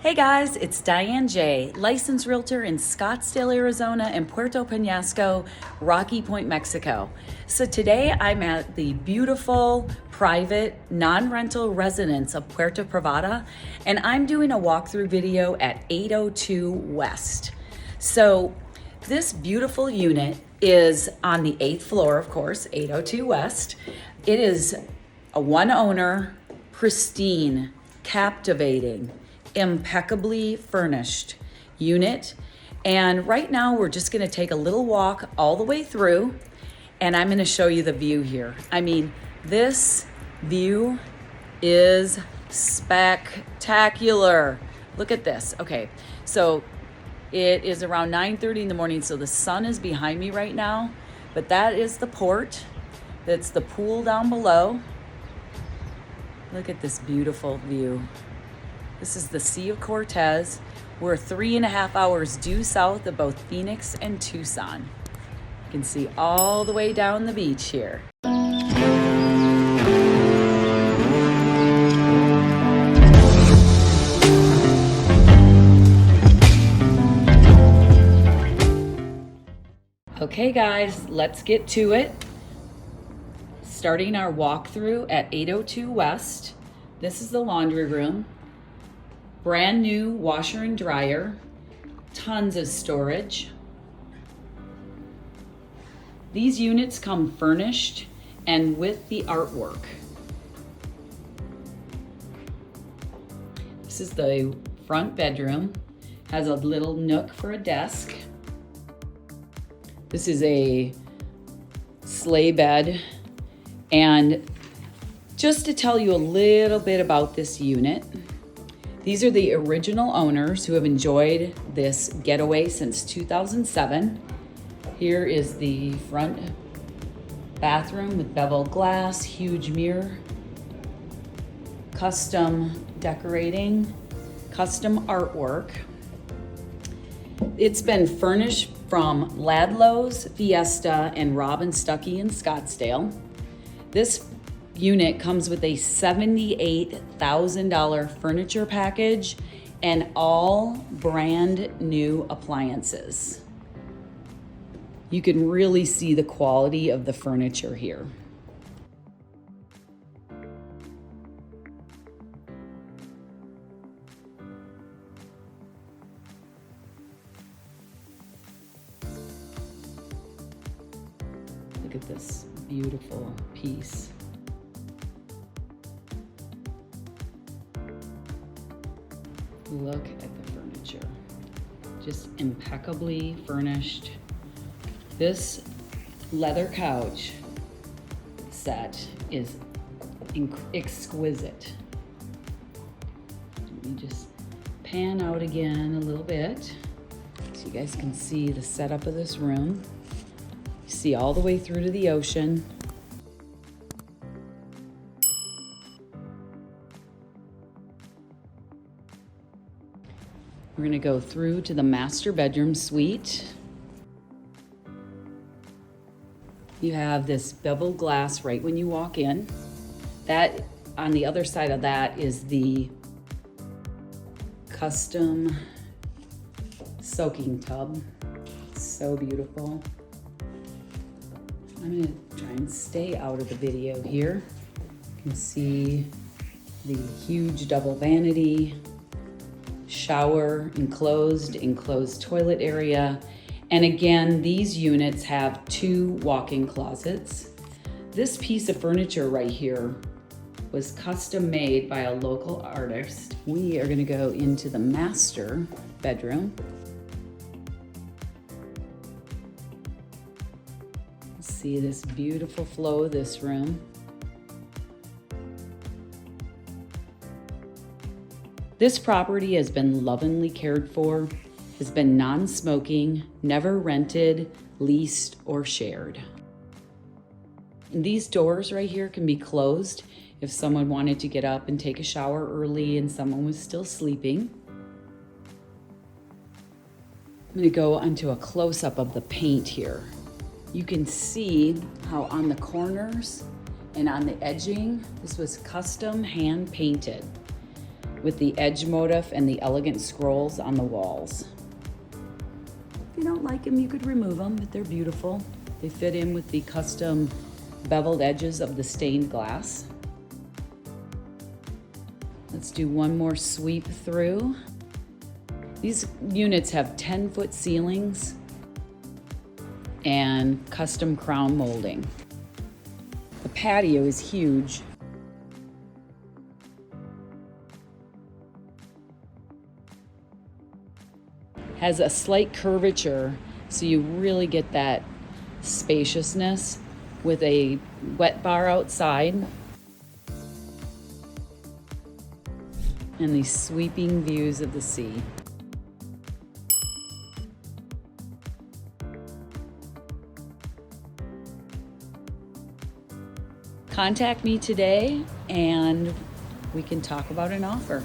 Hey guys, it's Diane J., licensed realtor in Scottsdale, Arizona and Puerto Penasco, Rocky Point, Mexico. So today I'm at the beautiful, private, non-rental residence of Puerta Privada, and I'm doing a walkthrough video at 802 West. So this beautiful unit is on the 8th floor, of course, 802 West. It is a one owner, pristine, captivating, impeccably furnished unit. And right now we're just gonna take a little walk all the way through and I'm gonna show you the view here. I mean, this view is spectacular. Look at this. Okay, so it is around 9:30 in the morning, so the sun is behind me right now, but that is the port. That's the pool down below. Look at this beautiful view. This is the Sea of Cortez. We're 3.5 hours due south of both Phoenix and Tucson. You can see all the way down the beach here. Okay guys, let's get to it. Starting our walkthrough at 802 West. This is the laundry room. Brand new washer and dryer, tons of storage. These units come furnished and with the artwork. This is the front bedroom, has a little nook for a desk. This is a sleigh bed. And just to tell you a little bit about this unit, these are the original owners who have enjoyed this getaway since 2007. Here is the front bathroom with beveled glass, huge mirror, custom decorating, custom artwork. It's been furnished from Ladlow's, Fiesta, and Robin Stuckey in Scottsdale. This unit comes with a $78,000 furniture package and all brand new appliances. You can really see the quality of the furniture here. Look at this beautiful piece. Look at the furniture, just impeccably furnished. This leather couch set is exquisite. Let me just pan out again a little bit so you guys can see the setup of this room. You see all the way through to the ocean. We're gonna go through to the master bedroom suite. You have this beveled glass right when you walk in. That, on the other side of that is the custom soaking tub. It's so beautiful. I'm gonna try and stay out of the video here. You can see the huge double vanity, shower, enclosed toilet area. And again, these units have 2 walk-in closets. This piece of furniture right here was custom made by a local artist. We are gonna go into the master bedroom. See this beautiful flow of this room. This property has been lovingly cared for, has been non-smoking, never rented, leased, or shared. And these doors right here can be closed if someone wanted to get up and take a shower early and someone was still sleeping. I'm gonna go onto a close-up of the paint here. You can see how on the corners and on the edging, this was custom hand painted. with the edge motif and the elegant scrolls on the walls. If you don't like them, you could remove them, but they're beautiful. They fit in with the custom beveled edges of the stained glass. Let's do one more sweep through. These units have 10-foot ceilings and custom crown molding. The patio is huge. Has a slight curvature, so you really get that spaciousness with a wet bar outside and these sweeping views of the sea. Contact me today and we can talk about an offer.